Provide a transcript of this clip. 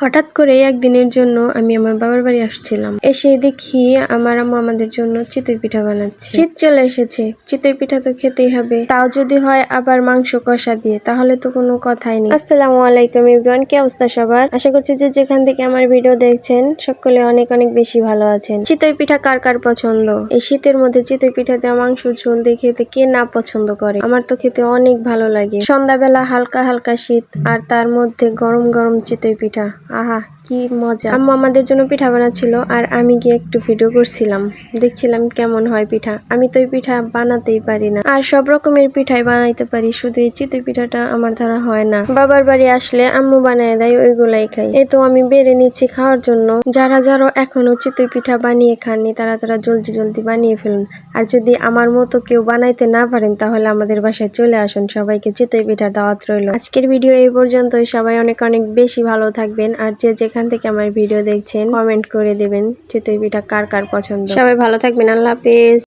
হঠাৎ করে একদিনের জন্য আমি আমার বাবার বাড়ি আসছিলাম। এসে দেখি আমার আম্মু আমাদের জন্য চিতই পিঠা বানাচ্ছে। শীত চলে এসেছে, চিতই পিঠা তো খেতেই হবে, তাও যদি হয় আবার মাংস কষা দিয়ে, তাহলে তো কোনো কথাই নেই। আসসালামু আলাইকুম এভরিওয়ান, কি অবস্থা সবার? আশা করছি যে যেখান থেকে আমার ভিডিও দেখছেন সকলে অনেক অনেক বেশি ভালো আছেন। চিতই পিঠা কার কার পছন্দ? এই শীতের মধ্যে চিতই পিঠা দেওয়া মাংস ঝোল দিয়ে খেতে কে না পছন্দ করে? আমার তো খেতে অনেক ভালো লাগে। সন্ধ্যাবেলা হালকা হালকা শীত আর তার মধ্যে গরম গরম চিতই পিঠা, আহা কি মজা। আম্মু আমাদের জন্য পিঠা বানাচ্ছিল আর আমি গিয়ে একটু ভিডিও করছিলাম, দেখছিলাম কেমন হয় পিঠা। আমি তো এই পিঠা বানাতেই পারি না, আর সব রকমের পিঠাই বানাইতে পারি, শুধু এই চিতই পিঠাটা আমার দ্বারা হয় না। বাবার বাড়ি আসলে আম্মু বানায় দেয়, ওইগুলাই খাই। এই তো আমি বেড়ে নিচ্ছি খাওয়ার জন্য। যারা যারা এখনো চিতই পিঠা বানিয়ে খাননি তারা তারা জলদি জলদি বানিয়ে ফেলুন। আর যদি আমার মতো কেউ বানাইতে না পারেন তাহলে আমাদের বাসায় চলে আসুন, সবাইকে চিতই পিঠার দাওয়াত রইল। আজকের ভিডিও এই পর্যন্তই। সবাই অনেক অনেক বেশি ভালো থাকবেন, আর যে যেখান থেকে আমার ভিডিও দেখছেন কমেন্ট করে দেবেন চিতই পিঠা কার কার পছন্দ। সবাই ভালো থাকবেন, আল্লাহ হাফেজ।